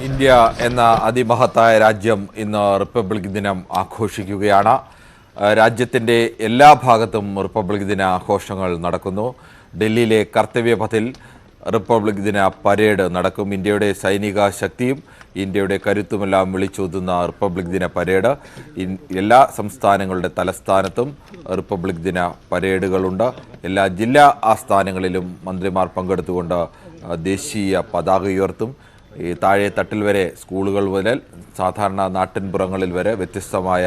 India എന്ന അതിമഹത്തായ രാജ്യം ഇന്ന് റിപ്പബ്ലിക് ദിനം ആഘോഷിക്കുകയാണ്. രാജ്യത്തിൻ്റെ എല്ലാ ഭാഗത്തും റിപ്പബ്ലിക് ദിന ആഘോഷങ്ങൾ നടക്കുന്നു. ഡൽഹിയിലെ കർത്തവ്യപഥിൽ റിപ്പബ്ലിക് ദിന പരേഡ് നടക്കും. ഇന്ത്യയുടെ സൈനിക ശക്തിയും ഇന്ത്യയുടെ കരുത്തുമെല്ലാം വിളിച്ചോതുന്ന റിപ്പബ്ലിക് ദിന പരേഡ് എല്ലാ സംസ്ഥാനങ്ങളുടെ തലസ്ഥാനത്തും റിപ്പബ്ലിക് ദിന പരേഡുകളുണ്ട്. എല്ലാ ജില്ലാ ആസ്ഥാനങ്ങളിലും മന്ത്രിമാർ പങ്കെടുത്തുകൊണ്ട് ദേശീയ പതാക ഉയർത്തും. ഈ താഴെ തട്ടിൽ വരെ സ്കൂളുകൾ മുതൽ സാധാരണ നാട്ടിൻപുറങ്ങളിൽ വരെ വ്യത്യസ്തമായ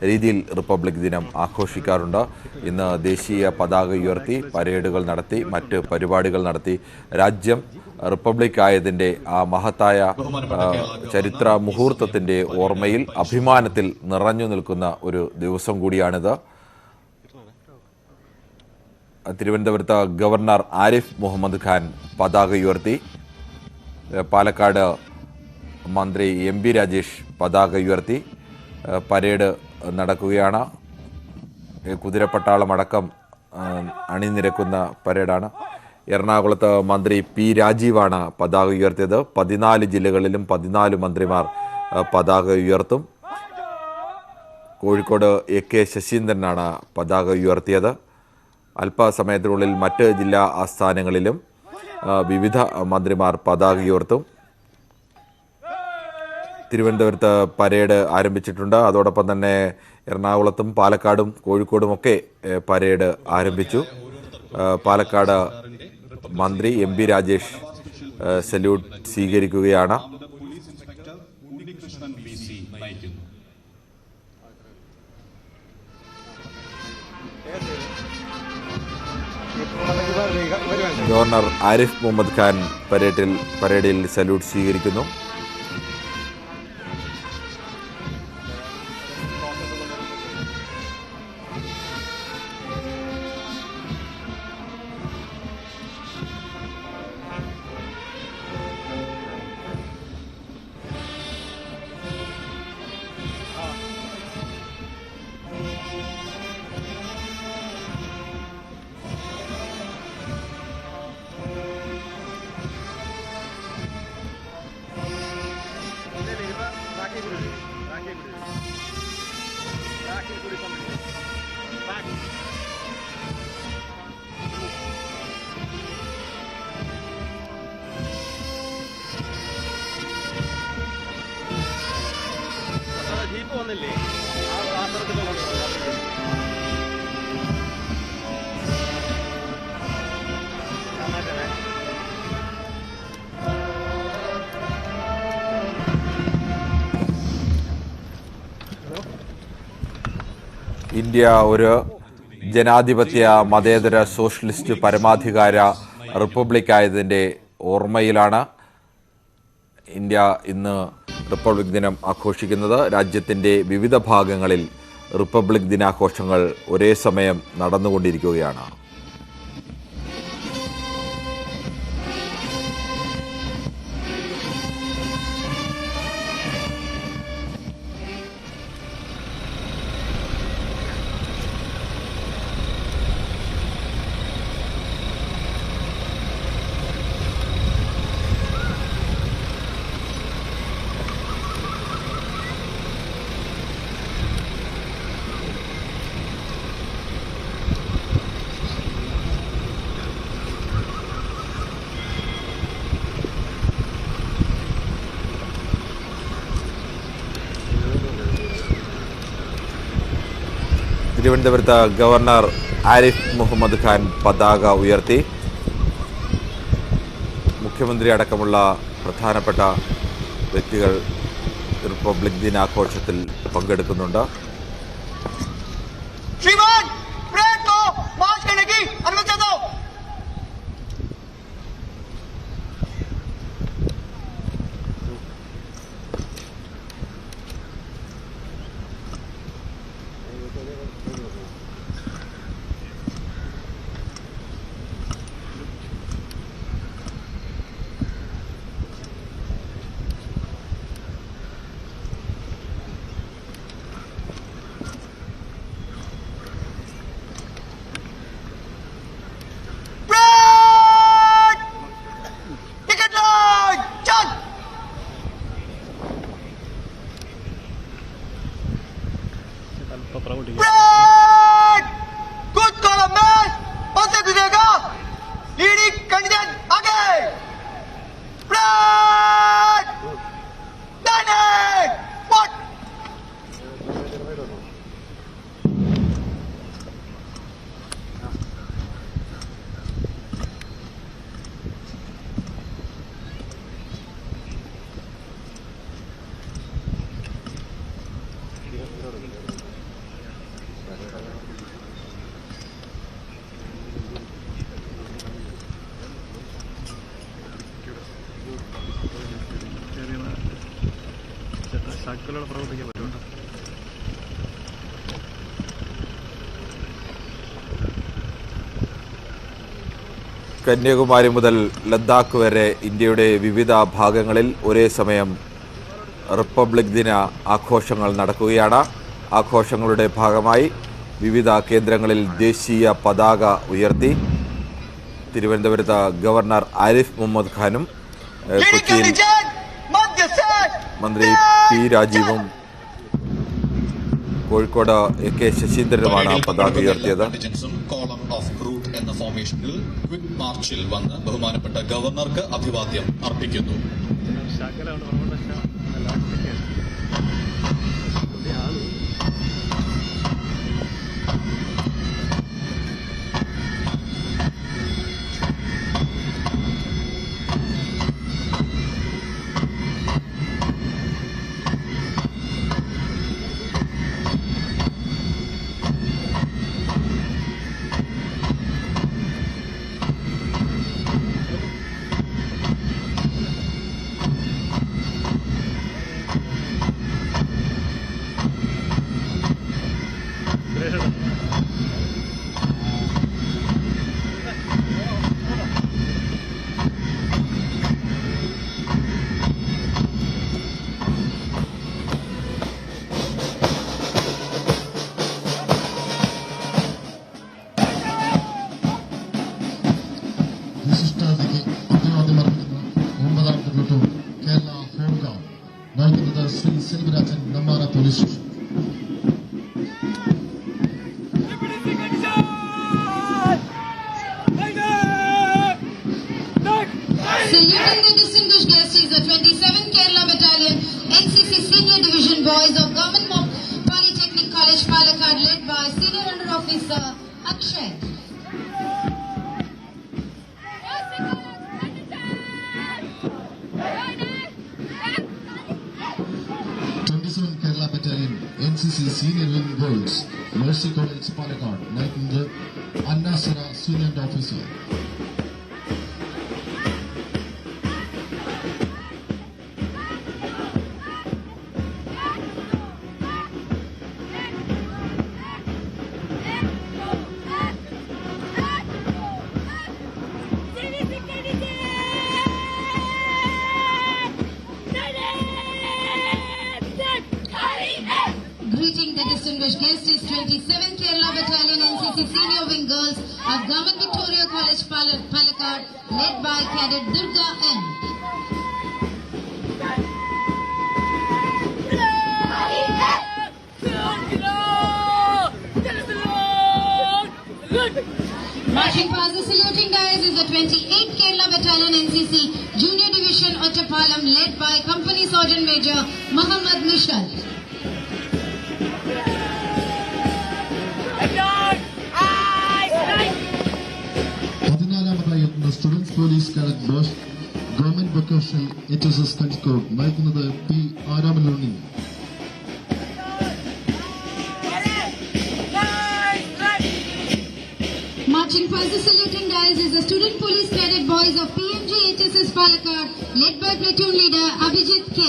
രീതിയിൽ റിപ്പബ്ലിക് ദിനം ആഘോഷിക്കാറുണ്ട്. ഇന്ന് ദേശീയ പതാക ഉയർത്തി പരേഡുകൾ നടത്തി മറ്റ് പരിപാടികൾ നടത്തി. രാജ്യം റിപ്പബ്ലിക് ആയതിൻ്റെ ആ മഹത്തായ ചരിത്ര മുഹൂർത്തത്തിൻ്റെ ഓർമ്മയിൽ അഭിമാനത്തിൽ നിറഞ്ഞു നിൽക്കുന്ന ഒരു ദിവസം കൂടിയാണിത്. തിരുവനന്തപുരത്ത് ഗവർണർ ആരിഫ് മുഹമ്മദ് ഖാൻ പതാക ഉയർത്തി. പാലക്കാട് മന്ത്രി എം പി രാജേഷ് പതാക ഉയർത്തി. പരേഡ് നടക്കുകയാണ്. കുതിരപ്പട്ടാളമടക്കം അണിനിരക്കുന്ന പരേഡാണ്. എറണാകുളത്ത് മന്ത്രി പി രാജീവാണ് പതാക ഉയർത്തിയത്. 14 ജില്ലകളിലും 14 മന്ത്രിമാർ പതാക ഉയർത്തും. കോഴിക്കോട് എ കെ ശശീന്ദ്രനാണ് പതാക ഉയർത്തിയത്. അല്പസമയത്തിനുള്ളിൽ മറ്റ് ജില്ലാ ആസ്ഥാനങ്ങളിലും വിവിധ മന്ത്രിമാർ പതാക ഉയർത്തും. തിരുവനന്തപുരത്ത് പരേഡ് ആരംഭിച്ചിട്ടുണ്ട്. അതോടൊപ്പം തന്നെ എറണാകുളത്തും പാലക്കാടും കോഴിക്കോടുമൊക്കെ പരേഡ് ആരംഭിച്ചു. പാലക്കാട് മന്ത്രി എം പി രാജേഷ് സല്യൂട്ട് സ്വീകരിക്കുകയാണ്. ഗവർണർ ആരിഫ് മുഹമ്മദ് ഖാൻ പരേഡിൽ സല്യൂട്ട് സ്വീകരിക്കുന്നു. ഇന്ത്യ ഒരു ജനാധിപത്യ മതേതര സോഷ്യലിസ്റ്റ് പരമാധികാര റിപ്പബ്ലിക്കായതിൻ്റെ ഓർമ്മയിലാണ് ഇന്ത്യ ഇന്ന് റിപ്പബ്ലിക് ദിനം ആഘോഷിക്കുന്നത്. രാജ്യത്തിൻ്റെ വിവിധ ഭാഗങ്ങളിൽ റിപ്പബ്ലിക് ദിനാഘോഷങ്ങൾ ഒരേ സമയം നടന്നുകൊണ്ടിരിക്കുകയാണ്. തിരുവനന്തപുരത്ത് ഗവർണർ ആരിഫ് മുഹമ്മദ് ഖാൻ പതാക ഉയർത്തി. മുഖ്യമന്ത്രി അടക്കമുള്ള പ്രധാനപ്പെട്ട വ്യക്തികൾ റിപ്പബ്ലിക് ദിനാഘോഷത്തിൽ പങ്കെടുക്കുന്നുണ്ട്. കന്യാകുമാരി മുതൽ ലഡാക്ക് വരെ ഇന്ത്യയുടെ വിവിധ ഭാഗങ്ങളിൽ ഒരേ സമയം റിപ്പബ്ലിക് ദിന ആഘോഷങ്ങൾ നടക്കുകയാണ്. ആഘോഷങ്ങളുടെ ഭാഗമായി വിവിധ കേന്ദ്രങ്ങളിൽ ദേശീയ പതാക ഉയർത്തി. തിരുവനന്തപുരത്ത് ഗവർണർ ആരിഫ് മുഹമ്മദ് ഖാനും കൊച്ചിയിൽ മന്ത്രി പി രാജീവും കോഴിക്കോട് കെ ശശീന്ദ്രനുമാണ് പതാക ഉയർത്തിയത്. എന്ന ഫോർമേഷനിൽ ക്വിക്ക് മാർച്ചിൽ വന്ന് ബഹുമാനപ്പെട്ട ഗവർണർക്ക് അഭിവാദ്യം അർപ്പിക്കുന്നു. Saluting the distinguished guests is the 27th Kerala Battalion NCC Senior Division Boys of Government Polytechnic College Palakkad, led by Senior Under Officer Akshay. Kerala Battalion NCC Senior Division Boys Mercy College, Palakkad, നയിക്കുന്നത് അന്നാസറ senior officer. Greeting the distinguished guest is 27 Kerala Battalion NCC Senior Wing Girls of Government Victoria College Palakkad, led by Cadet Durga N. Marching past the saluting dais is the 28th Kerala Battalion NCC Junior Division Ottapalam, led by Company Sergeant Major Muhammad Mishal. Students police cadet boys government vocational HSS Kanjikode നയിക്കുന്നത് P ആരാമലുണ്ണി. Marching past the saluting dais is the student police cadet boys of PMG HSS Palakkad, led by platoon leader Abhijit K.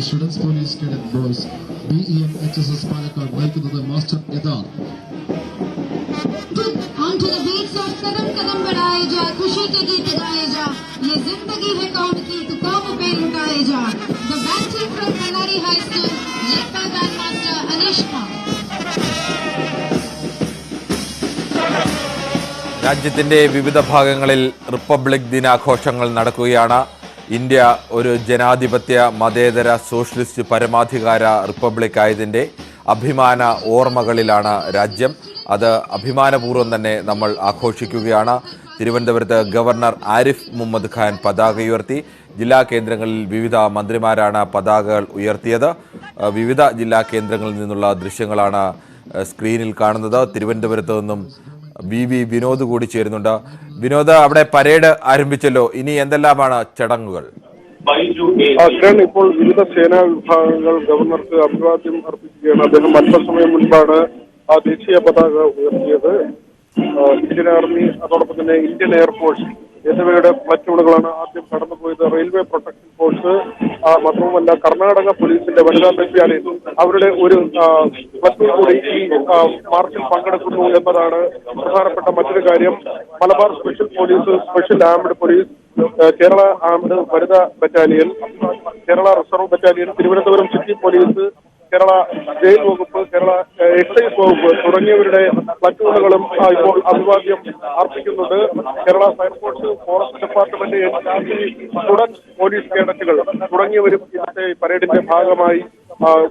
Students police cadet boys BEM HSS Palakkad നയിക്കുന്നത് മാസ്റ്റർ യദാർ. On to the beats of कदम कदम बढ़ाए जा, खुशी के गीत गाए जा, ये जिंदगी है कौम की तो कौम पे लुटाए जा. The band team from Kannadi High School, led by Band Master Anishka. രാജ്യത്തിൻ്റെ വിവിധ ഭാഗങ്ങളിൽ റിപ്പബ്ലിക് ദിനാഘോഷങ്ങൾ നടക്കുകയാണ്. ഇന്ത്യ ഒരു ജനാധിപത്യ മതേതര സോഷ്യലിസ്റ്റ് പരമാധികാര റിപ്പബ്ലിക് ആയതിൻ്റെ അഭിമാന ഓർമ്മകളിലാണ് രാജ്യം. അത് അഭിമാനപൂർവ്വം തന്നെ നമ്മൾ ആഘോഷിക്കുകയാണ്. തിരുവനന്തപുരത്ത് ഗവർണർ ആരിഫ് മുഹമ്മദ് ഖാൻ പതാക ഉയർത്തി. ജില്ലാ കേന്ദ്രങ്ങളിൽ വിവിധ മന്ത്രിമാരാണ് പതാകകൾ ഉയർത്തിയത്. വിവിധ ജില്ലാ കേന്ദ്രങ്ങളിൽ നിന്നുള്ള ദൃശ്യങ്ങളാണ് സ്ക്രീനിൽ കാണുന്നത്. തിരുവനന്തപുരത്ത് നിന്നും BV വിനോദ് കൂടി ചേരുന്നുണ്ട്. വിനോദ്, അവിടെ പരേഡ് ആരംഭിച്ചല്ലോ, ഇനി എന്തെല്ലാമാണ് ചടങ്ങുകൾ? ഇപ്പോൾ വിവിധ സേനാ വിഭാഗങ്ങൾ ഗവർണർക്ക് അഭിവാദ്യം അർപ്പിക്കുകയാണ്. അദ്ദേഹം അല്പസമയം മുൻപാണ് ആ ദേശീയ പതാക ഉയർത്തിയത്. ഇന്ത്യൻ ആർമി, അതോടൊപ്പം തന്നെ ഇന്ത്യൻ എയർഫോഴ്സ് എന്നിവയുടെ പ്ലറ്റൂണുകളാണ് ആദ്യം കടന്നുപോയത്. റെയിൽവേ പ്രൊട്ടക്ഷൻ ഫോഴ്സ്, മാത്രവുമല്ല കർണാടക പോലീസിന്റെ വനിതാ ബറ്റാലിയൻ, അവരുടെ ഒരു പ്ലറ്റൂൺ കൂടി ഈ മാർച്ചിൽ പങ്കെടുക്കുന്നു എന്നതാണ് പ്രധാനപ്പെട്ട മറ്റൊരു കാര്യം. Malabar special police, special armed police, Kerala armed വനിതാ battalion, Kerala reserve battalion, Thiruvananthapuram city police, Kerala jail വകുപ്പ്, കേരള എക്സൈസ് വകുപ്പ് തുടങ്ങിയവരുടെ പ്ലറ്റൂണുകളും ഇപ്പോൾ അഭിവാദ്യം അർപ്പിക്കുന്നുണ്ട്. Kerala fire force, forest department, students police കേഡറ്റുകൾ തുടങ്ങിയവരും ഇന്നത്തെ പരേഡിന്റെ ഭാഗമായി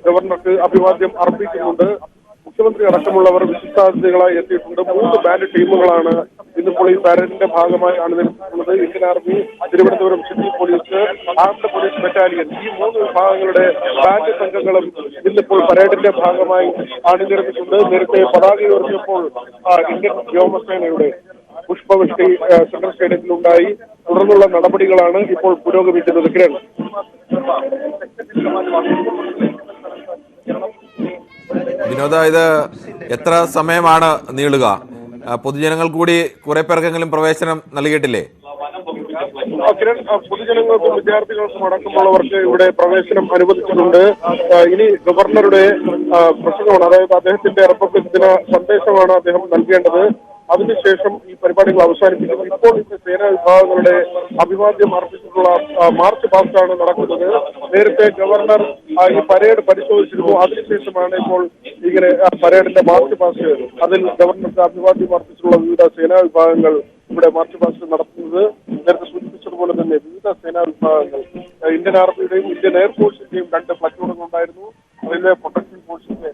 ഗവർണർക്ക് അഭിവാദ്യം അർപ്പിക്കുന്നുണ്ട്. മുഖ്യമന്ത്രി അടക്കമുള്ളവർ വിശിഷ്ടാതിഥികളായി എത്തിയിട്ടുണ്ട്. 3 ബാൻഡ് ടീമുകളാണ് ഇന്നിപ്പോൾ ഈ പരേഡിന്റെ ഭാഗമായി അണിനിരത്തിയിട്ടുള്ളത്. Indian army, Thiruvananthapuram city police, armed police battalion, ഈ 3 വിഭാഗങ്ങളുടെ ബാൻഡ് സംഘങ്ങളും ഇന്നിപ്പോൾ പരേഡിന്റെ ഭാഗമായി അണിനിരത്തിയിട്ടുണ്ട്. നേരത്തെ പതാക ഉയർത്തിയപ്പോൾ ഇന്ത്യൻ വ്യോമസേനയുടെ പുഷ്പവൃഷ്ടി സെൻട്രൽ സ്റ്റേഡിയത്തിലുണ്ടായി. തുടർന്നുള്ള നടപടികളാണ് ഇപ്പോൾ പുരോഗമിക്കുന്നത്. കിരൺ, വിനോദ, ഇത് എത്ര സമയമാണ് നീളുക? പൊതുജനങ്ങൾ കൂടി കുറെ പേർക്കെങ്കിലും പ്രവേശനം നൽകിയിട്ടില്ലേ? കിരൺ, പൊതുജനങ്ങൾക്കും വിദ്യാർത്ഥികൾക്കും അടക്കമുള്ളവർക്ക് ഇവിടെ പ്രവേശനം അനുവദിച്ചിട്ടുണ്ട്. ഇനി ഗവർണറുടെ പ്രസംഗമാണ്, അതായത് അദ്ദേഹത്തിന്റെ റിപ്പബ്ലിക് ദിന സന്ദേശമാണ് അദ്ദേഹം നൽകേണ്ടത്. അതിനുശേഷം ഈ പരിപാടികൾ അവസാനിപ്പിക്കും. ഇപ്പോൾ ഇന്ന് സേനാ വിഭാഗങ്ങളുടെ അഭിവാദ്യം അർപ്പിച്ചിട്ടുള്ള മാർച്ച് പാസ്റ്റാണ് നടക്കുന്നത്. നേരത്തെ ഗവർണർ ഈ പരേഡ് പരിശോധിച്ചിരുന്നു. അതിനുശേഷമാണ് ഇപ്പോൾ ഇങ്ങനെ പരേഡിന്റെ മാർച്ച് പാസ്റ്റ്, അതിൽ ഗവർണർക്ക് അഭിവാദ്യം അർപ്പിച്ചിട്ടുള്ള വിവിധ സേനാ വിഭാഗങ്ങൾ ഇവിടെ മാർച്ച് പാസ്റ്റ് നടത്തുന്നത്. നേരത്തെ സൂചിപ്പിച്ചതുപോലെ തന്നെ വിവിധ സേനാ വിഭാഗങ്ങൾ, ഇന്ത്യൻ ആർമിയുടെയും ഇന്ത്യൻ എയർഫോഴ്സിന്റെയും 2 പ്ലറ്റൂണുകൾ ഉണ്ടായിരുന്നു. റെയിൽവേ പ്രൊട്ടക്ഷൻ ഫോഴ്സിന്റെ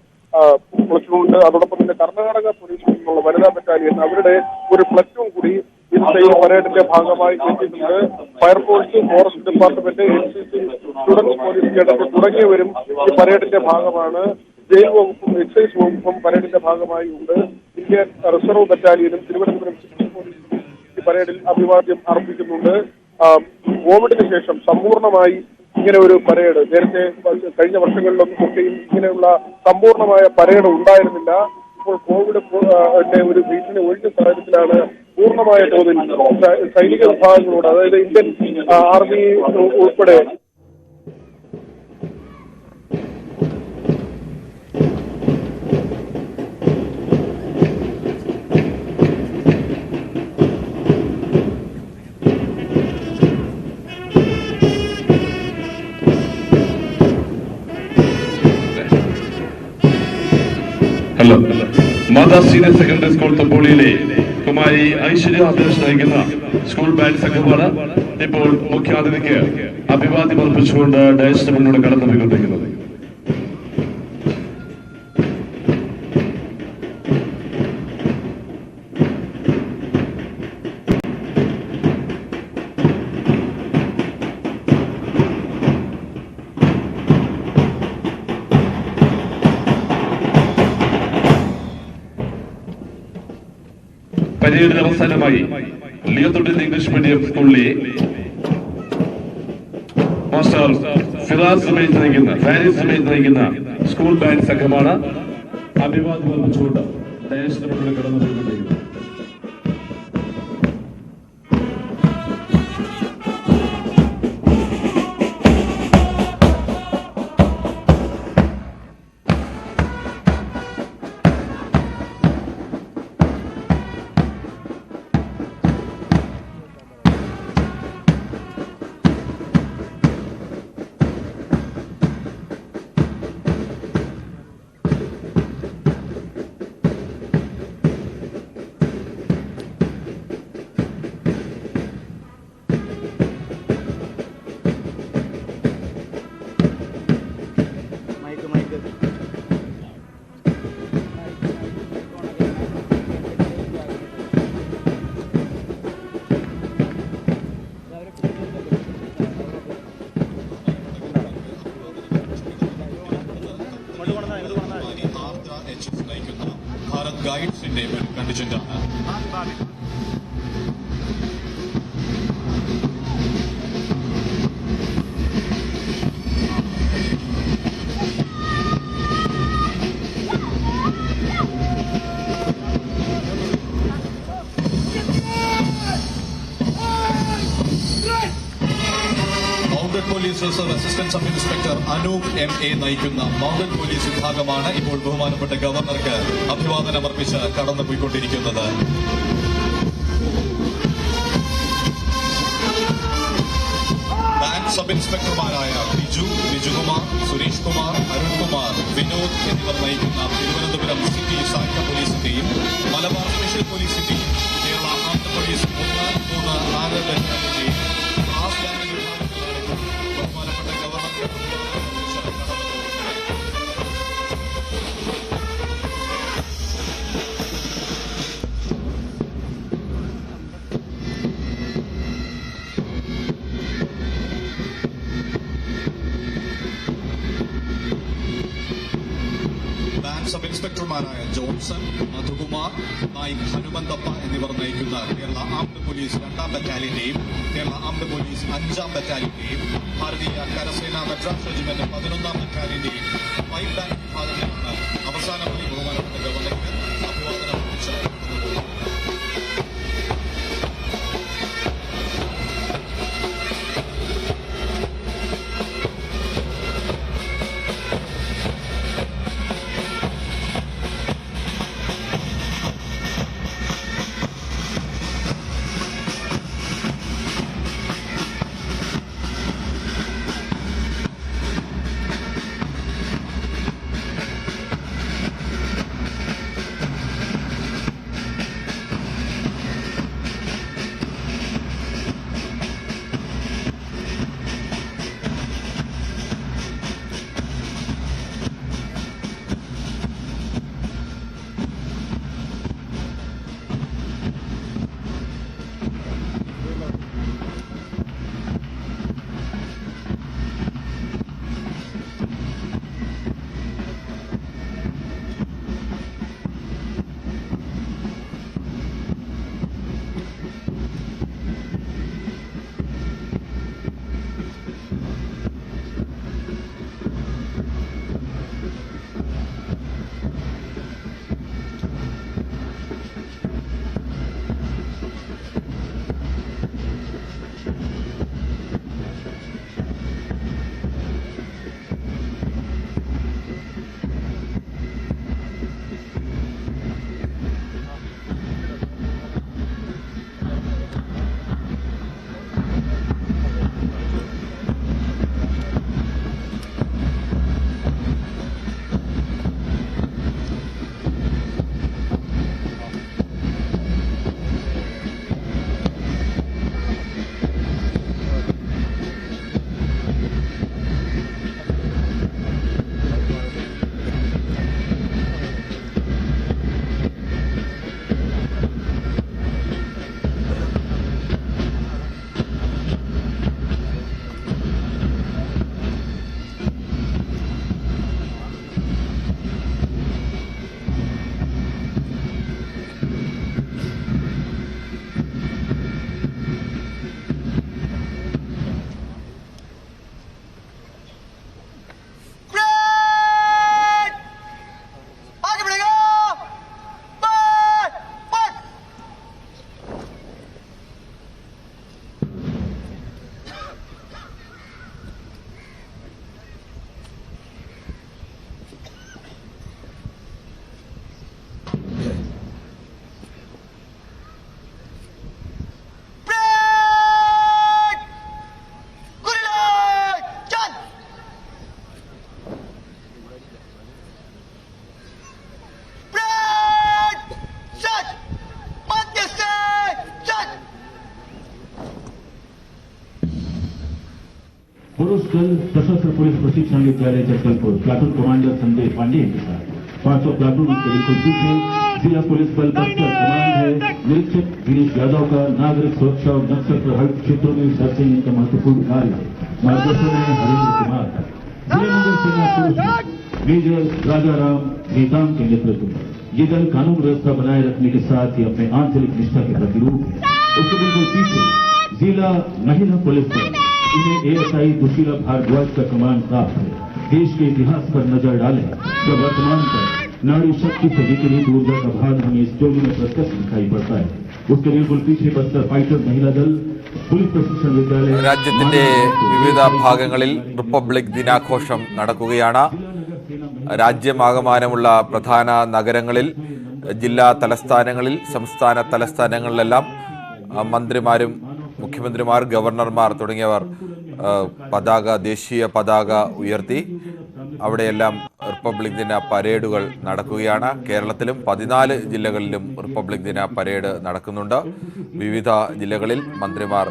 പ്ലറ്റൂണുണ്ട്. അതോടൊപ്പം തന്നെ കർണാടക പോലീസിൽ നിന്നുള്ള വനിതാ ബറ്റാലിയൻ, അവരുടെ ഒരു പ്ലറ്റൂൺ കൂടി ഇന്നത്തെ ഈ പരേഡിന്റെ ഭാഗമായി എത്തിയിട്ടുണ്ട്. Fire force, forest department, NCC, students police cadet തുടങ്ങിയവരും ഈ പരേഡിന്റെ ഭാഗമാണ്. ജയിൽ വകുപ്പും എക്സൈസ് വകുപ്പും പരേഡിന്റെ ഭാഗമായി ഉണ്ട്. ഇന്ത്യൻ റിസർവ് ബറ്റാലിയനും തിരുവനന്തപുരം സിറ്റി പോലീസും ഈ പരേഡിൽ അഭിവാദ്യം അർപ്പിക്കുന്നുണ്ട്. കോവിഡിന് ശേഷം സമ്പൂർണമായി ഇങ്ങനെ ഒരു പരേഡ് നേരത്തെ കഴിഞ്ഞ വർഷങ്ങളിലൊന്നും ഒക്കെയും ഇങ്ങനെയുള്ള സമ്പൂർണമായ പരേഡ് ഉണ്ടായിരുന്നില്ല. ഇപ്പോൾ കോവിഡ് ഒരു ഭീഷണി ഒഴിഞ്ഞ സാഹചര്യത്തിലാണ് പൂർണ്ണമായ തോതിൽ സൈനിക വിഭാഗങ്ങളോട്, അതായത് ഇന്ത്യൻ ആർമി ഉൾപ്പെടെ മാതാ സീനിയർ സെക്കൻഡറി സ്കൂൾ തൊപ്പോളിയിലെ കുമാരി ഐശ്വര്യ അഭിലാഷ് നയിക്കുന്ന സ്കൂൾ ബാൻഡ് സംഘമാണ് ഇപ്പോൾ മുഖ്യാതിഥിക്ക് അഭിവാദ്യം അർപ്പിച്ചുകൊണ്ട് ഡയസിന് മുന്നോട്ട് കടന്നുപോയിക്കൊണ്ടിരിക്കുന്നത്. പരേഡിന് അവസാനമായി ലിയോത്തുഡിൻ ഇംഗ്ലീഷ് മീഡിയം സ്കൂളിലെ മാസ്റ്റർ ഫിറാസ് നയിക്കുന്ന സ്കൂൾ ബാൻഡ് സംഘമാണ് അഭിവാദ്യം അർപ്പിച്ചുകൊണ്ട് ഡയസിന് മുന്നിൽ കടന്നുപോയിക്കൊണ്ടിരിക്കുന്നത്. ഭാരത് ഗൈഡ്സിന്റെ ഒരു കണ്ടിജന്റാണ്. Mountain police reserve assistant sub inspector Anoop MA നയിക്കുന്ന മൗണ്ടൻ പോലീസ് വിഭാഗമാണ് ഇപ്പോൾ ബഹുമാനപ്പെട്ട ഗവർണർക്ക് അഭിവാദനം അർപ്പിച്ച് കടന്നുപോയിക്കൊണ്ടിരിക്കുന്നത്. ബാൻഡ് സബ് ഇൻസ്പെക്ടർമാരായ ബിജുകുമാർ, സുരേഷ് കുമാർ, അരുൺകുമാർ, വിനോദ് എന്നിവർ നയിക്കുന്ന തിരുവനന്തപുരം സിറ്റി സായുധ പോലീസിന്റെയും മലബാർ സ്പെഷ്യൽ പോലീസിന്റെയും കേരള ആർമഡ് പോലീസ് 1, 3, 4 ബറ്റാലിയന്റെയും ക്ലാസ് ബാൻഡ് വിഭാഗങ്ങളാണ് ബഹുമാനപ്പെട്ട ഗവർണർക്ക് അഭിവാദനം അർപ്പിച്ച് കടന്നുപോകുന്നത്. സബ് ഇൻസ്പെക്ടർമാരായ ജോൺസൺ, മധുകുമാർ, നായിക് ഹനുമന്തപ്പ എന്നിവർ നയിക്കുന്ന കേരള ആംഡ് പോലീസ് 2ാം ബറ്റാലിയന്റെയും കേരള ആംഡ് പോലീസ് 5ാം ബറ്റാലിയന്റെയും ഭാരതീയ കരസേന മദ്രാസ് റെജിമെന്റ് 11ാം ബറ്റാലിയന്റെയും 5 ബാൻഡ് വിഭാഗങ്ങളാണ് അവസാനമായി ബഹുമാനപ്പെട്ട ഗവർണർക്ക് അഭിവാദനം അർപ്പിച്ച് കടന്നുപോകുന്നത്. कल सशस्त्र पुलिस प्रशिक्षण विद्यालय जगदलपुर प्लाटून कमांडर संजय पांडे के साथ 500 प्लाटून के बिल्कुल पीछे जिला पुलिस बल बस्तर कमांड है निरीक्षक गिरीश यादव का नागरिक सुरक्षा और नक्सल प्रभावित क्षेत्रों में सर्चिंग का महत्वपूर्ण कार्य मार्गदर्शन है हरेंद्र कुमार का जिला नगर सेना पुलिस मेजर राजाराम नेताम के नेतृत्व में ये दल कानून व्यवस्था बनाए रखने के साथ ही अपने आंतरिक निष्ठा के प्रतिरूप है। उसके बिल्कुल पीछे जिला महिला पुलिस बल इन्हें एएसआई दुशीला भारद्वाज का कमान प्राप्त है। देश के इतिहास पर नजर डालें तो वर्तमान पर नारी शक्ति से वितरित ऊर्जा का भाग हमें इस जोड़ी में प्रत्यक्ष दिखाई पड़ता है। उसके बिल्कुल पीछे बस्तर फाइटर महिला दल पुलिस प्रशिक्षण विद्यालय രാജ്യത്തിന്റെ വിവിധ ഭാഗങ്ങളിൽ റിപ്പബ്ലിക് ദിനാഘോഷം നടക്കുകയാണ്. രാജ്യമാകമാനമുള്ള പ്രധാന നഗരങ്ങളിൽ, ജില്ലാ തലസ്ഥാനങ്ങളിൽ, സംസ്ഥാന തലസ്ഥാനങ്ങളിലെല്ലാം മന്ത്രിമാരും മുഖ്യമന്ത്രിമാർ, ഗവർണർമാർ തുടങ്ങിയവർ ദേശീയ പതാക ഉയർത്തി. അവിടെയെല്ലാം റിപ്പബ്ലിക് ദിന പരേഡുകൾ നടക്കുകയാണ്. കേരളത്തിലും 14 ജില്ലകളിലും റിപ്പബ്ലിക് ദിന പരേഡ് നടക്കുന്നുണ്ട്. വിവിധ ജില്ലകളിൽ മന്ത്രിമാർ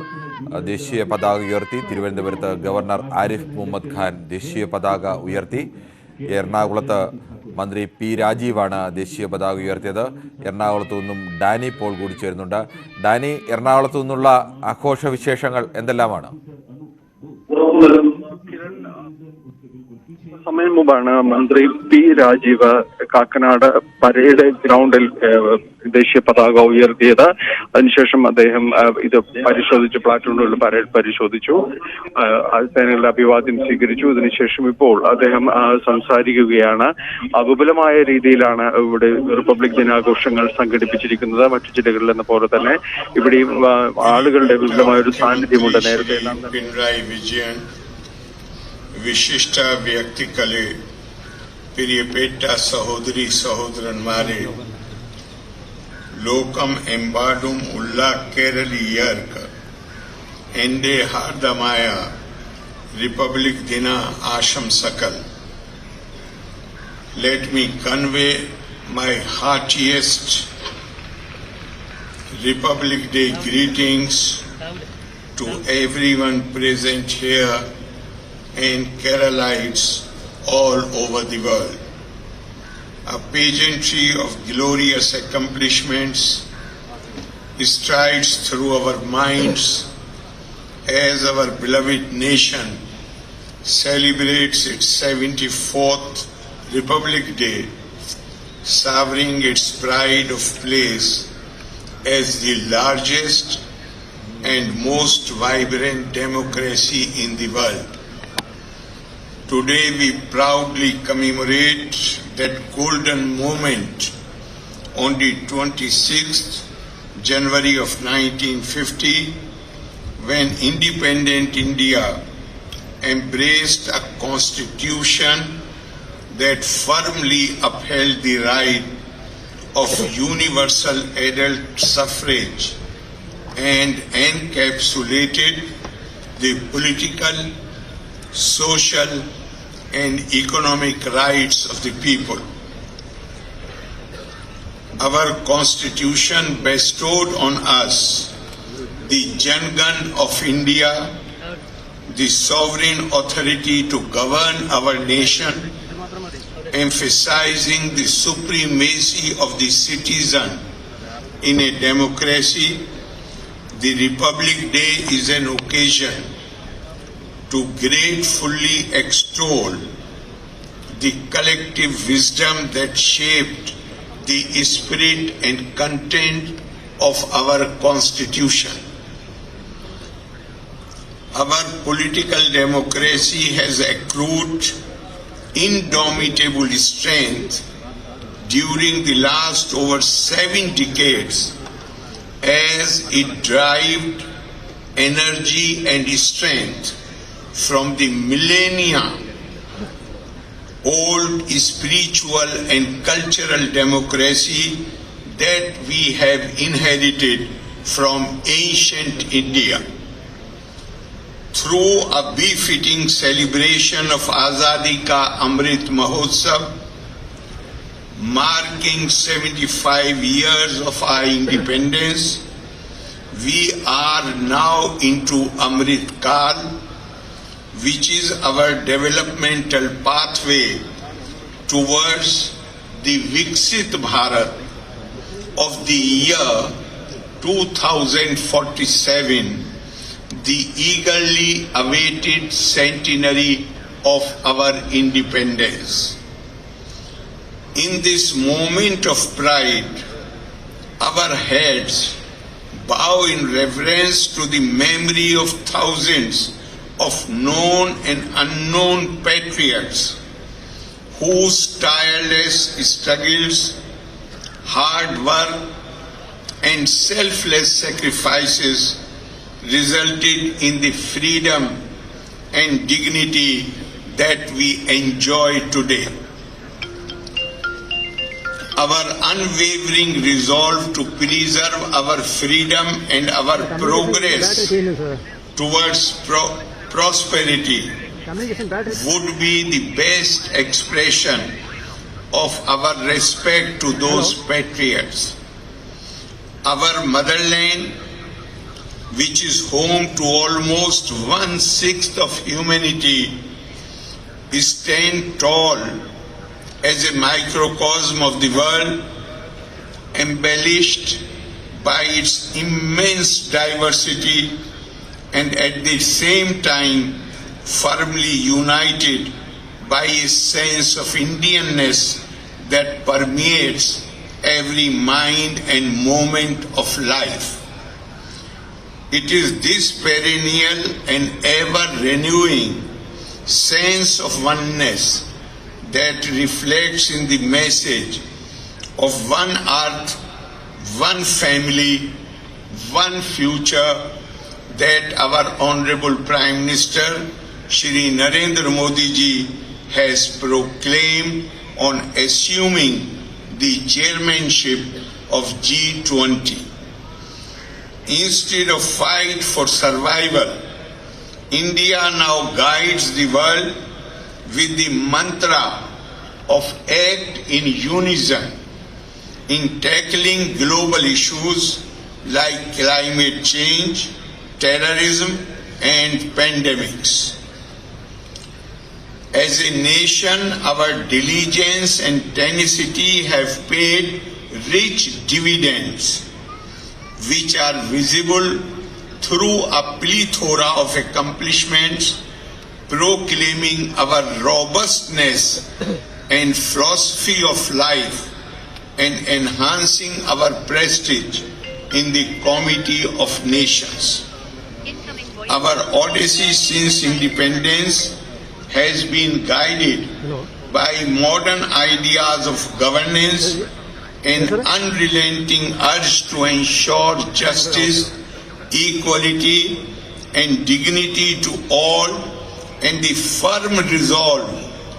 ദേശീയ പതാക ഉയർത്തി. തിരുവനന്തപുരത്ത് ഗവർണർ ആരിഫ് മുഹമ്മദ് ഖാൻ ദേശീയ പതാക ഉയർത്തി. എറണാകുളത്ത് മന്ത്രി പി രാജീവാണ് ദേശീയ പതാക ഉയർത്തിയത്. എറണാകുളത്തു നിന്നും ഡാനി പോൾ കൂടി ചേരുന്നുണ്ട്. ഡാനി, എറണാകുളത്തു നിന്നുള്ള ആഘോഷ വിശേഷങ്ങൾ എന്തെല്ലാമാണ്? സമയം മുമ്പാണ് മന്ത്രി പി രാജീവ് കാക്കനാട് പരേഡ് ഗ്രൗണ്ടിൽ ദേശീയ പതാക ഉയർത്തിയത്. അതിനുശേഷം അദ്ദേഹം ഇത് പരിശോധിച്ചു, പ്ലാറ്റൂണുകളുടെ പരേഡ് പരിശോധിച്ചു, സേനകളുടെ അഭിവാദ്യം സ്വീകരിച്ചു. ഇതിനുശേഷം ഇപ്പോൾ അദ്ദേഹം സംസാരിക്കുകയാണ്. വിപുലമായ രീതിയിലാണ് ഇവിടെ റിപ്പബ്ലിക് ദിനാഘോഷങ്ങൾ സംഘടിപ്പിച്ചിരിക്കുന്നത്. മറ്റു ജില്ലകളിൽ എന്ന പോലെ തന്നെ ഇവിടെയും ആളുകളുടെ വിപുലമായ ഒരു സാന്നിധ്യമുണ്ട്. നേരത്തെ विशिष्ट व्यक्ति कले प्रियपेट सहोदरी सहोदरन्मारे लोकम एम्बाडुम उल्ला केरलीयर्क एंडे हार्दमाय रिपब्लिक दिना आशंसकल. Let me convey my heartiest Republic Day greetings to everyone present here and Keralites all over the world. A pageantry of glorious accomplishments strides through our minds as our beloved nation celebrates its 74th Republic Day, savoring its pride of place as the largest and most vibrant democracy in the world. Today we proudly commemorate that golden moment on the 26th January of 1950 when independent India embraced a constitution that firmly upheld the right of universal adult suffrage and encapsulated the political, social and economic rights of the people. Our constitution bestowed on us the Jangan of India, the sovereign authority to govern our nation, emphasizing the supremacy of the citizen in a democracy. The Republic Day is an occasion to gratefully extol the collective wisdom that shaped the spirit and content of our Constitution. Our political democracy has accrued indomitable strength during the last over 7 decades as it derived energy and strength from the millennia old spiritual and cultural democracy that we have inherited from ancient India. Through a befitting celebration of Azadi Ka Amrit Mahotsav, marking 75 years of our independence, we are now into Amrit Kal, which is our developmental pathway towards the Viksit Bharat of the year 2047, the eagerly awaited centenary of our independence. In this moment of pride, our heads bow in reverence to the memory of thousands of known and unknown patriots whose tireless struggles, hard work, and selfless sacrifices resulted in the freedom and dignity that we enjoy today. Our unwavering resolve to preserve our freedom and our progress towards prosperity would be the best expression of our respect to those patriots. Our motherland, which is home to almost 1/6 of humanity, stands tall as a microcosm of the world, embellished by its immense diversity and at the same time firmly united by a sense of Indianness that permeates every mind and moment of life. It is this perennial and ever-renewing sense of oneness that reflects in the message of one earth, one family, one future that our Honorable Prime Minister Shri Narendra Modi ji has proclaimed on assuming the chairmanship of G20. Instead of fight for survival, India now guides the world with the mantra of act in unison in tackling global issues like climate change, terrorism, and pandemics. As a nation, our diligence and tenacity have paid rich dividends, which are visible through a plethora of accomplishments proclaiming our robustness and philosophy of life and enhancing our prestige in the Committee of Nations. Our odyssey since independence has been guided by modern ideas of governance and unrelenting urge to ensure justice, equality, and dignity to all, and the firm resolve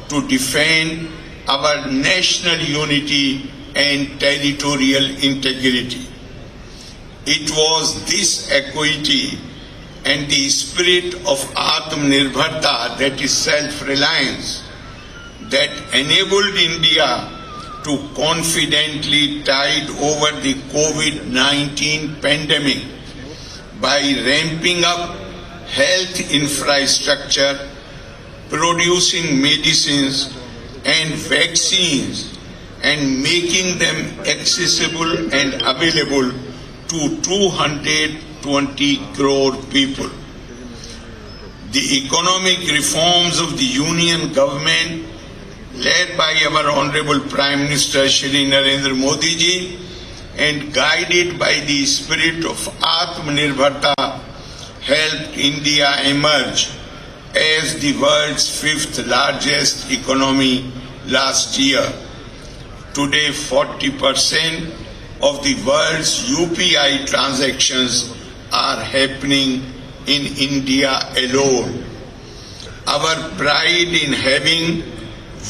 to defend our national unity and territorial integrity. It was this equity and the spirit of Atmanirbharta, that is self-reliance, that enabled India to confidently tide over the COVID-19 pandemic by ramping up health infrastructure, producing medicines and vaccines, and making them accessible and available to 220 crore people. The economic reforms of the Union government, led by our Honorable Prime Minister Shri Narendra Modi ji and guided by the spirit of Atmanirbharta, helped India emerge as the world's 5th largest economy last year. Today, 40% of the world's UPI transactions are happening in India alone. Our pride in having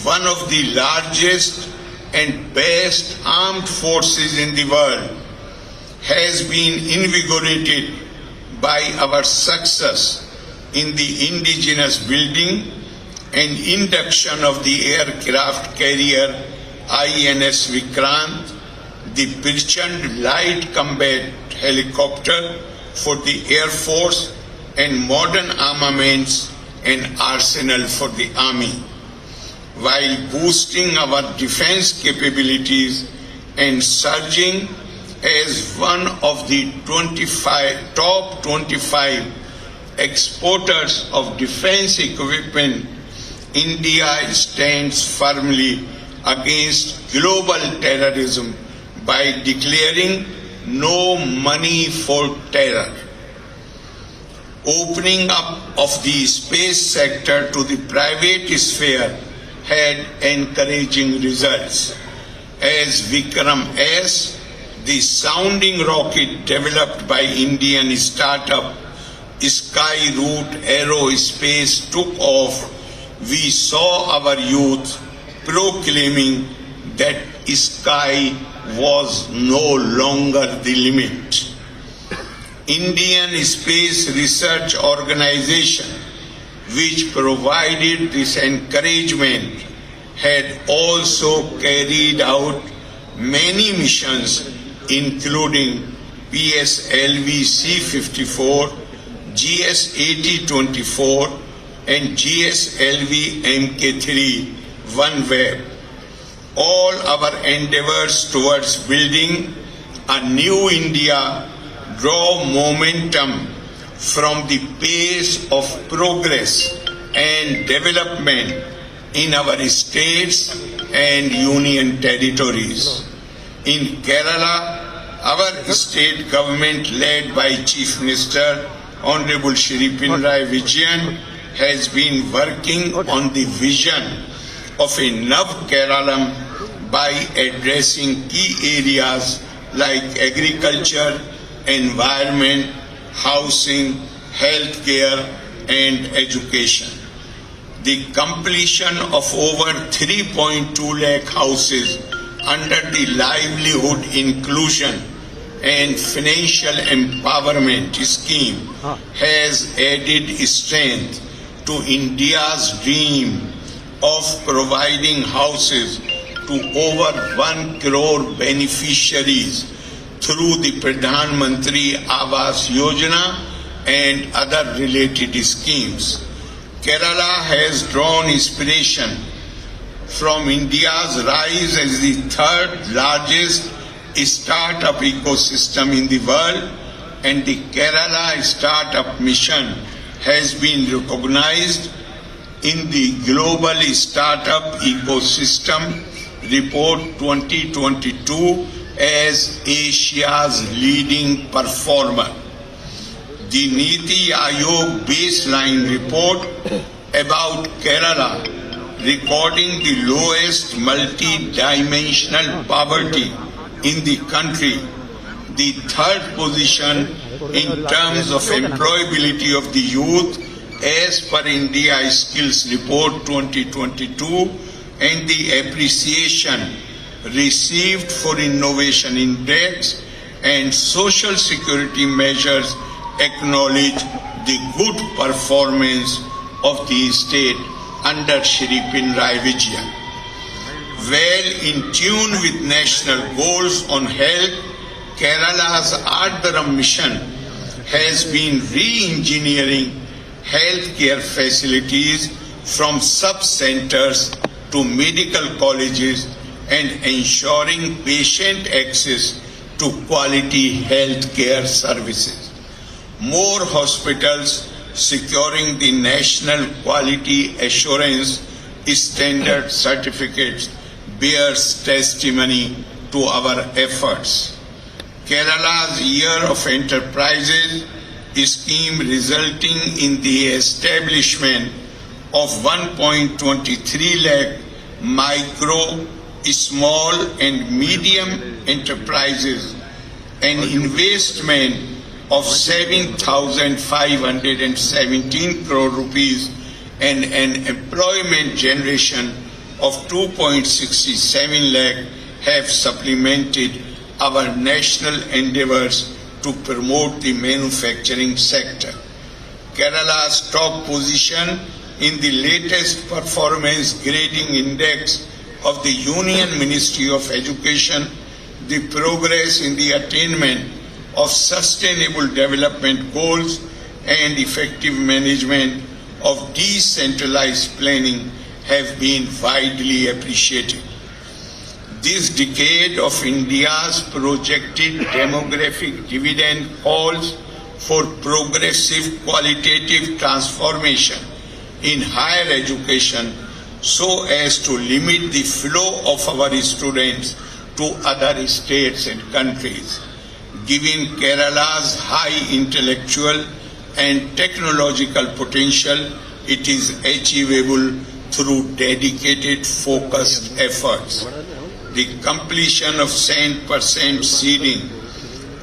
one of the largest and best armed forces in the world has been invigorated by our success in the indigenous building and induction of the aircraft carrier INS Vikrant, the Prachand light combat helicopter for the Air Force, and modern armaments an arsenal for the army, while boosting our defense capabilities and surging as one of the top 25 exporters of defense equipment. India stands firmly against global terrorism by declaring no money for terror. Opening up of the space sector to the private sphere had encouraging results, as Vikram S, the sounding rocket developed by Indian startup Skyroot Aerospace took off. We saw our youth proclaiming that sky was no longer the limit. Indian Space Research Organization, which provided this encouragement, had also carried out many missions including PSLV C-54, GS-8024 and GSLV Mk3 OneWeb. All our endeavors towards building a new India draw momentum from the pace of progress and development in our states and union territories. In Kerala, our state government led by Chief Minister Honorable Shri Pinarayi Vijayan has been working on the vision of a Nav Keralam by addressing key areas like agriculture, environment, housing, healthcare and education. The completion of over 3.2 lakh houses under the Livelihood Inclusion and Financial Empowerment Scheme has added strength to India's dream of providing houses to over 1 crore beneficiaries through the Pradhan Mantri Awas Yojana and other related schemes. Kerala has drawn inspiration from India's rise as the third largest startup ecosystem in the world, and the Kerala Startup Mission has been recognized in the Global Startup Ecosystem Report 2022 as Asia's leading performer. The Niti Aayog baseline report about Kerala, recording the lowest multi-dimensional poverty in the country, the third position in terms of employability of the youth as per India Skills Report 2022, and the appreciation received for Innovation Index and Social Security measures acknowledge the good performance of the state under Shri Pinarayi Vijayan. Well in tune with national goals on health, Kerala's Ardharam mission has been re-engineering healthcare facilities from sub-centers to medical colleges and ensuring patient access to quality healthcare services. More hospitals securing the National Quality Assurance Standard certificates bears testimony to our efforts. Kerala's Year of Enterprises scheme, resulting in the establishment of 1.23 lakh micro, small and medium enterprises, an investment of 7,517 crore rupees and an employment generation of 2.67 lakh have supplemented our national endeavors to promote the manufacturing sector. Kerala's top position in the latest performance grading index of the Union Ministry of Education, the progress in the attainment of sustainable development goals and effective management of decentralized planning have been widely appreciated. This decade of India's projected demographic dividend calls for progressive qualitative transformation in higher education so as to limit the flow of our students to other states and countries. Given Kerala's high intellectual and technological potential, it is achievable through dedicated, focused efforts. The completion of 100% seeding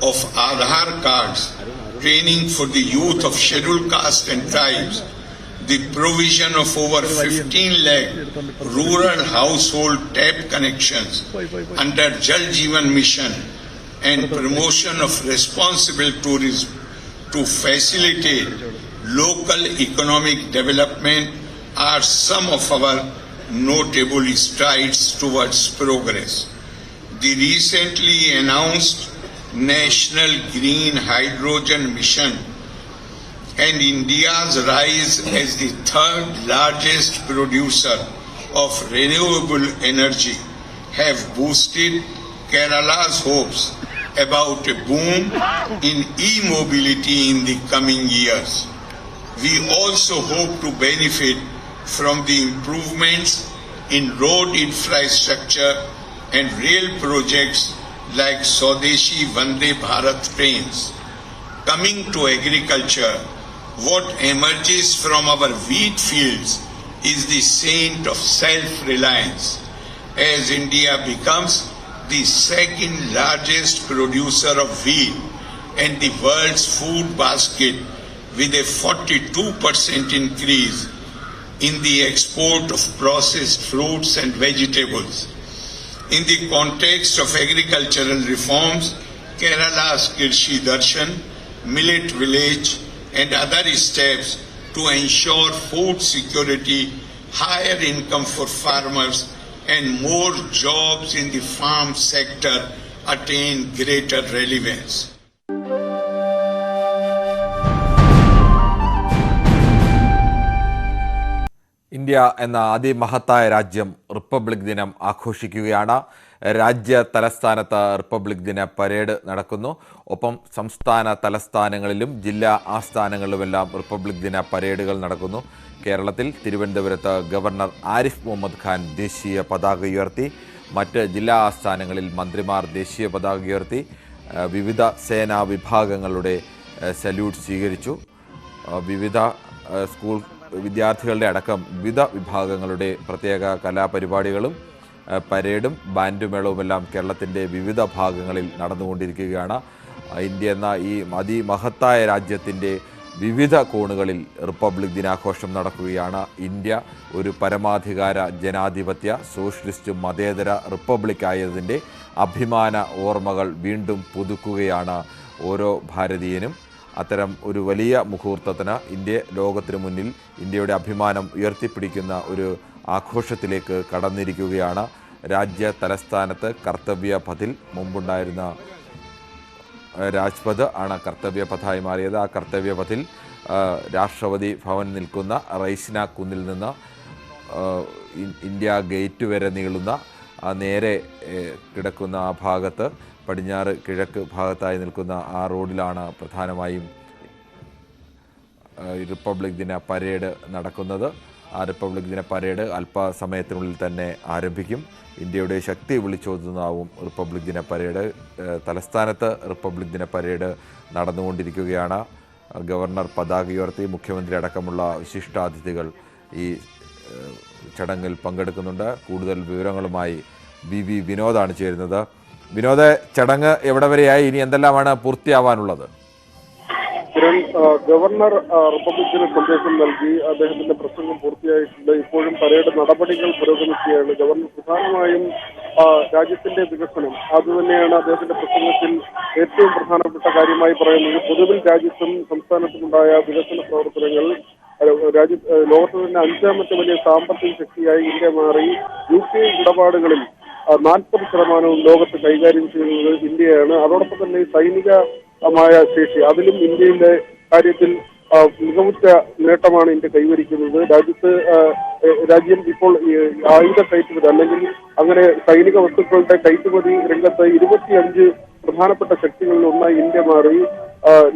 of Aadhaar cards, training for the youth of scheduled castes and tribes, the provision of over 15 lakh rural household tap connections under Jal Jeevan Mission, and promotion of responsible tourism to facilitate local economic development are some of our notable strides towards progress. The recently announced National Green Hydrogen Mission and India's rise as the third largest producer of renewable energy have boosted Kerala's hopes about a boom in e-mobility in the coming years. We also hope to benefit from the improvements in road infrastructure and rail projects like Swadeshi Vande Bharat trains. Coming to agriculture, what emerges from our wheat fields is the saint of self-reliance. As India becomes the second largest producer of wheat and the world's food basket with a 42% increase in the export of processed fruits and vegetables. In the context of agricultural reforms, Kerala's Krishi Darshan, Millet Village and other steps to ensure food security, higher income for farmers and more jobs in the farm sector attain greater relevance. India എന്ന അതിമഹത്തായ രാജ്യം republic ദിനം ആഘോഷിക്കുകയാണ്. രാജ്യ തലസ്ഥാനത്ത് republic ദിന parade നടക്കുന്നു. ഒപ്പം സംസ്ഥാന തലസ്ഥാനങ്ങളിലും ജില്ലാ ആസ്ഥാനങ്ങളിലുമെല്ലാം റിപ്പബ്ലിക് ദിന പരേഡുകൾ നടക്കുന്നു. കേരളത്തിൽ തിരുവനന്തപുരത്ത് ഗവർണർ ആരിഫ് മുഹമ്മദ് ഖാൻ ദേശീയ പതാക ഉയർത്തി. മറ്റ് ജില്ലാ ആസ്ഥാനങ്ങളിൽ മന്ത്രിമാർ ദേശീയ പതാക ഉയർത്തി. വിവിധ സേനാ വിഭാഗങ്ങളുടെ സല്യൂട്ട് സ്വീകരിച്ചു. വിവിധ സ്കൂൾ വിദ്യാർത്ഥികളുടെ അടക്കം വിവിധ വിഭാഗങ്ങളുടെ പ്രത്യേക കലാപരിപാടികളും പരേഡും ബാൻഡുമേളവുമെല്ലാം കേരളത്തിൻ്റെ വിവിധ ഭാഗങ്ങളിൽ നടന്നുകൊണ്ടിരിക്കുകയാണ്. ഇന്ത്യ എന്ന ഈ അതിമഹത്തായ രാജ്യത്തിൻ്റെ വിവിധ കോണുകളിൽ റിപ്പബ്ലിക് ദിനാഘോഷം നടക്കുകയാണ്. ഇന്ത്യ ഒരു പരമാധികാര ജനാധിപത്യ സോഷ്യലിസ്റ്റ് മതേതര റിപ്പബ്ലിക് ആയതിൻ്റെ അഭിമാന ഓർമ്മകൾ വീണ്ടും പുതുക്കുകയാണ് ഓരോ ഭാരതീയനും. അത്തരം ഒരു വലിയ മുഹൂർത്തത്തിന് ഇന്ത്യ ലോകത്തിന് മുന്നിൽ ഇന്ത്യയുടെ അഭിമാനം ഉയർത്തിപ്പിടിക്കുന്ന ഒരു ആഘോഷത്തിലേക്ക് കടന്നിരിക്കുകയാണ്. രാജ്യ തലസ്ഥാനത്ത് കർത്തവ്യ പഥിൽ മുമ്പുണ്ടായിരുന്ന രാജ്പഥ് ആണ് കർത്തവ്യ പഥായി മാറിയത്. ആ കർത്തവ്യ പഥിൽ രാഷ്ട്രപതി ഭവൻ നിൽക്കുന്ന റൈസിന കുന്നിൽ നിന്ന് ഇന്ത്യ ഗേറ്റ് വരെ നീളുന്ന നേരെ കിടക്കുന്ന ആ ഭാഗത്ത് പടിഞ്ഞാറ് കിഴക്ക് ഭാഗത്തായി നിൽക്കുന്ന ആ റോഡിലാണ് പ്രധാനമായും റിപ്പബ്ലിക് ദിന പരേഡ് നടക്കുന്നത്. ആ റിപ്പബ്ലിക് ദിന പരേഡ് അല്പസമയത്തിനുള്ളിൽ തന്നെ ആരംഭിക്കും. ഇന്ത്യയുടെ ശക്തി വിളിച്ചോതുന്നതാവും റിപ്പബ്ലിക് ദിന പരേഡ്. തലസ്ഥാനത്ത് റിപ്പബ്ലിക് ദിന പരേഡ് നടന്നുകൊണ്ടിരിക്കുകയാണ്. ഗവർണർ പതാക ഉയർത്തി. മുഖ്യമന്ത്രി അടക്കമുള്ള വിശിഷ്ടാതിഥികൾ ഈ ചടങ്ങിൽ പങ്കെടുക്കുന്നുണ്ട്. കൂടുതൽ വിവരങ്ങളുമായി വി വിനോദാണ് ചേരുന്നത്. വിനോദ്, ചടങ്ങ് എവിടെ വരെയായി? ഇനി എന്തെല്ലാമാണ് പൂർത്തിയാവാനുള്ളത്? ഗവർണർ റിപ്പബ്ലിക് ദിന സന്ദേശം നൽകി. അദ്ദേഹത്തിന്റെ പ്രസംഗം പൂർത്തിയായിട്ടുണ്ട്. ഇപ്പോഴും പരേഡ് നടപടികൾ പുരോഗമിക്കുകയാണ്. ഗവർണർ പ്രധാനമായും രാജ്യത്തിന്റെ വികസനം അതുതന്നെയാണ് അദ്ദേഹത്തിന്റെ പ്രസംഗത്തിൽ ഏറ്റവും പ്രധാനപ്പെട്ട കാര്യമായി പറയുന്നത്. പൊതുവിൽ രാജ്യത്തും സംസ്ഥാനത്തുമുണ്ടായ വികസന പ്രവർത്തനങ്ങൾ ലോകത്ത് തന്നെ 5ാമത്തെ വലിയ സാമ്പത്തിക ശക്തിയായി ഇന്ത്യ മാറി. UK ഇടപാടുകളിൽ 40% ലോകത്ത് കൈകാര്യം ചെയ്യുന്നത് ഇന്ത്യയാണ്. അതോടൊപ്പം തന്നെ സൈനികമായ ശേഷി അതിലും ഇന്ത്യയുടെ കാര്യത്തിൽ മികവുറ്റ നേട്ടമാണ് ഇന്ത്യ കൈവരിക്കുന്നത്. രാജ്യം ഇപ്പോൾ ആയുധ കയറ്റുമതി അല്ലെങ്കിൽ അങ്ങനെ സൈനിക വസ്തുക്കളുടെ കയറ്റുമതി രംഗത്ത് 25 പ്രധാനപ്പെട്ട ശക്തികളിൽ ഒന്നായി ഇന്ത്യ മാറി.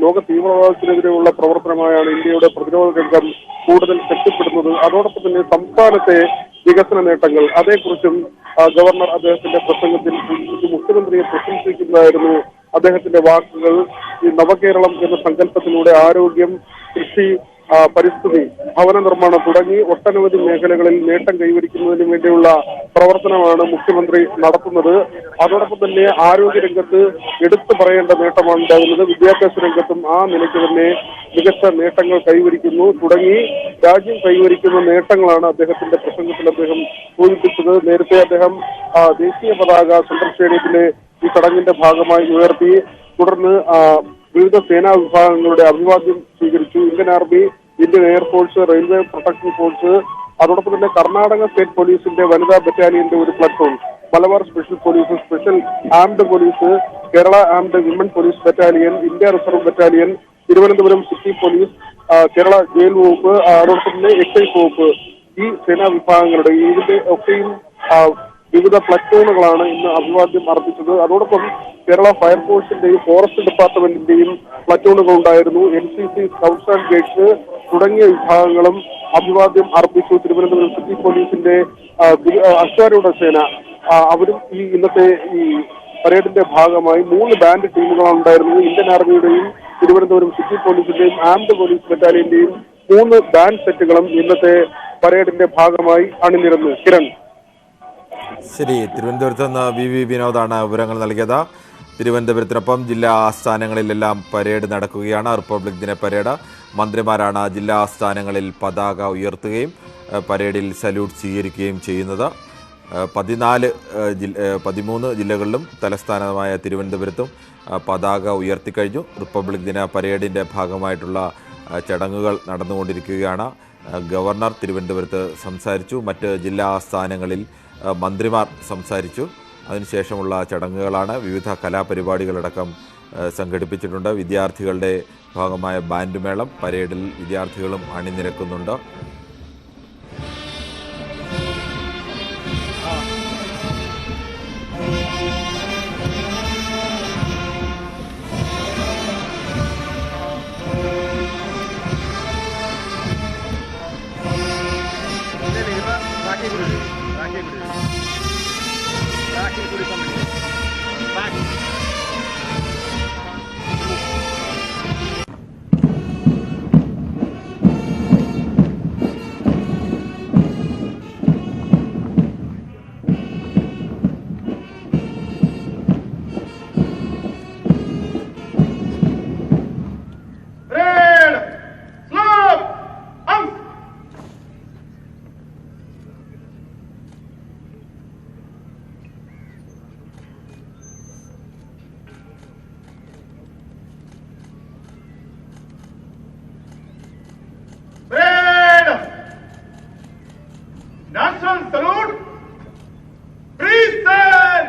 ലോക തീവ്രവാദത്തിനെതിരെയുള്ള പ്രവർത്തനമായാണ് ഇന്ത്യയുടെ പ്രതിരോധ രംഗം കൂടുതൽ ശക്തിപ്പെടുന്നത്. അതോടൊപ്പം തന്നെ സംസ്ഥാനത്തെ വികസന നേട്ടങ്ങൾ അതേക്കുറിച്ചും ഗവർണർ അദ്ദേഹത്തിന്റെ പ്രസംഗത്തിൽ മുഖ്യമന്ത്രിയെ പ്രശംസിക്കുന്നതായിരുന്നു അദ്ദേഹത്തിന്റെ വാക്കുകൾ. ഈ നവകേരളം എന്ന സങ്കല്പത്തിലൂടെ ആരോഗ്യം, കൃഷി, പരിസ്ഥിതി, ഭവന നിർമ്മാണം തുടങ്ങി ഒട്ടനവധി മേഖലകളിൽ നേട്ടം കൈവരിക്കുന്നതിന് വേണ്ടിയുള്ള പ്രവർത്തനമാണ് മുഖ്യമന്ത്രി നടത്തുന്നത്. അതോടൊപ്പം തന്നെ ആരോഗ്യ രംഗത്ത് എടുത്തു പറയേണ്ട നേട്ടമാണ് ഉണ്ടാകുന്നത്. വിദ്യാഭ്യാസ രംഗത്തും ആ നിലയ്ക്ക് തന്നെ മികച്ച നേട്ടങ്ങൾ കൈവരിക്കുന്നു. തുടങ്ങി രാജ്യം കൈവരിക്കുന്ന നേട്ടങ്ങളാണ് അദ്ദേഹത്തിന്റെ പ്രസംഗത്തിൽ അദ്ദേഹം സൂചിപ്പിച്ചത്. നേരത്തെ അദ്ദേഹം ദേശീയ പതാക സെൻട്രൽ സ്റ്റേഡിയത്തിലെ ഈ ചടങ്ങിന്റെ ഭാഗമായി ഉയർത്തി. തുടർന്ന് വിവിധ സേനാ വിഭാഗങ്ങളുടെ അഭിവാദ്യം സ്വീകരിച്ചു. Indian army, Indian air force, railway protection force, അതോടൊപ്പം തന്നെ കർണാടക സ്റ്റേറ്റ് പോലീസിന്റെ വനിതാ ബറ്റാലിയന്റെ ഒരു platoon, Malabar special police, special armed police, Kerala armed women police battalion, India reserve battalion, Thiruvananthapuram city police, Kerala jail വകുപ്പ്, അതോടൊപ്പം തന്നെ എക്സൈസ് വകുപ്പ്, ഈ സേനാ വിഭാഗങ്ങളുടെ ഇതിന്റെ ഒക്കെയും വിവിധ പ്ലറ്റൂണുകളാണ് ഇന്ന് അഭിവാദ്യം അർപ്പിച്ചത്. അതോടൊപ്പം കേരള ഫയർഫോഴ്സിന്റെയും ഫോറസ്റ്റ് ഡിപ്പാർട്ട്മെന്റിന്റെയും പ്ലറ്റൂണുകൾ ഉണ്ടായിരുന്നു. NCC, സ്കൗട്ട്സ് ആൻഡ് ഗൈഡ്സ് തുടങ്ങിയ വിഭാഗങ്ങളും അഭിവാദ്യം അർപ്പിച്ചു. തിരുവനന്തപുരം സിറ്റി പോലീസിന്റെ അശ്വാരൂഢ സേന അവരും ഈ ഇന്നത്തെ ഈ പരേഡിന്റെ ഭാഗമായി 3 ബാൻഡ് ടീമുകളാണ് ഉണ്ടായിരുന്നത്. ഇന്ത്യൻ ആർമിയുടെയും തിരുവനന്തപുരം സിറ്റി പോലീസിന്റെയും ആംഡ് പോലീസ് ബറ്റാലിയന്റെയും 3 ബാൻഡ് സെറ്റുകളും ഇന്നത്തെ പരേഡിന്റെ ഭാഗമായി അണിനിരന്നു. കിരൺ. ശരി, തിരുവനന്തപുരത്ത് നിന്ന് VV വിനോദാണ് വിവരങ്ങൾ നൽകിയത്. തിരുവനന്തപുരത്തിനൊപ്പം ജില്ലാ ആസ്ഥാനങ്ങളിലെല്ലാം പരേഡ് നടക്കുകയാണ്. റിപ്പബ്ലിക് ദിന പരേഡ്. മന്ത്രിമാരാണ് ജില്ലാ ആസ്ഥാനങ്ങളിൽ പതാക ഉയർത്തുകയും പരേഡിൽ സല്യൂട്ട് സ്വീകരിക്കുകയും ചെയ്യുന്നത്. 13 ജില്ലകളിലും തലസ്ഥാനമായ തിരുവനന്തപുരത്തും പതാക ഉയർത്തിക്കഴിഞ്ഞു. റിപ്പബ്ലിക് ദിന പരേഡിൻ്റെ ഭാഗമായിട്ടുള്ള ചടങ്ങുകൾ നടന്നുകൊണ്ടിരിക്കുകയാണ്. ഗവർണർ തിരുവനന്തപുരത്ത് സംസാരിച്ചു. മറ്റ് ജില്ലാ ആസ്ഥാനങ്ങളിൽ മന്ത്രിമാർ സംസാരിച്ചു. അതിനുശേഷമുള്ള ചടങ്ങുകളാണ്. വിവിധ കലാപരിപാടികളടക്കം സംഘടിപ്പിച്ചിട്ടുണ്ട്. വിദ്യാർത്ഥികളുടെ ഭാഗമായ ബാൻഡ് മേളം, പരേഡിൽ വിദ്യാർത്ഥികളും അണിനിരക്കുന്നുണ്ട്. National salute. Please stand.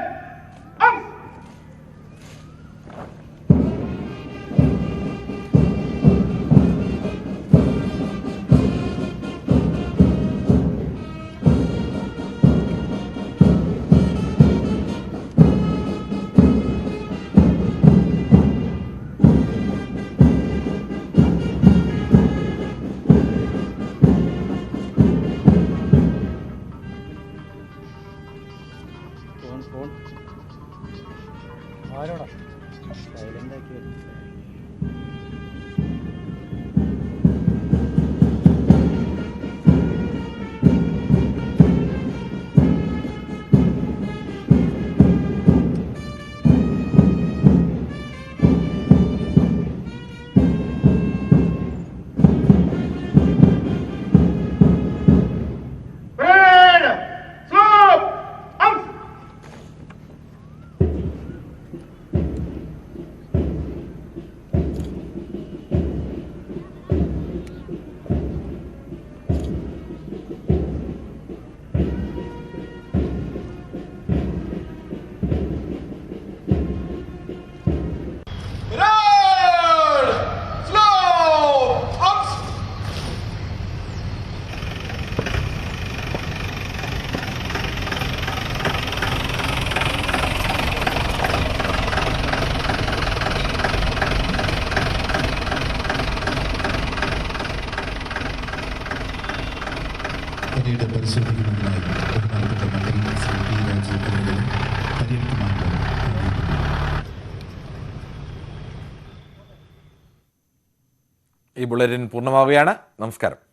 പിന്നീട് പരിശോധിക്കുന്നതിനായി ബഹുമാനപ്പെട്ട മന്ത്രി ശ്രീ പി രാജീവ് അവരുടെ പര്യടനമാണ്. ഈ ബുള്ളറ്റിൻ പൂർണ്ണമാവുകയാണ്. നമസ്കാരം.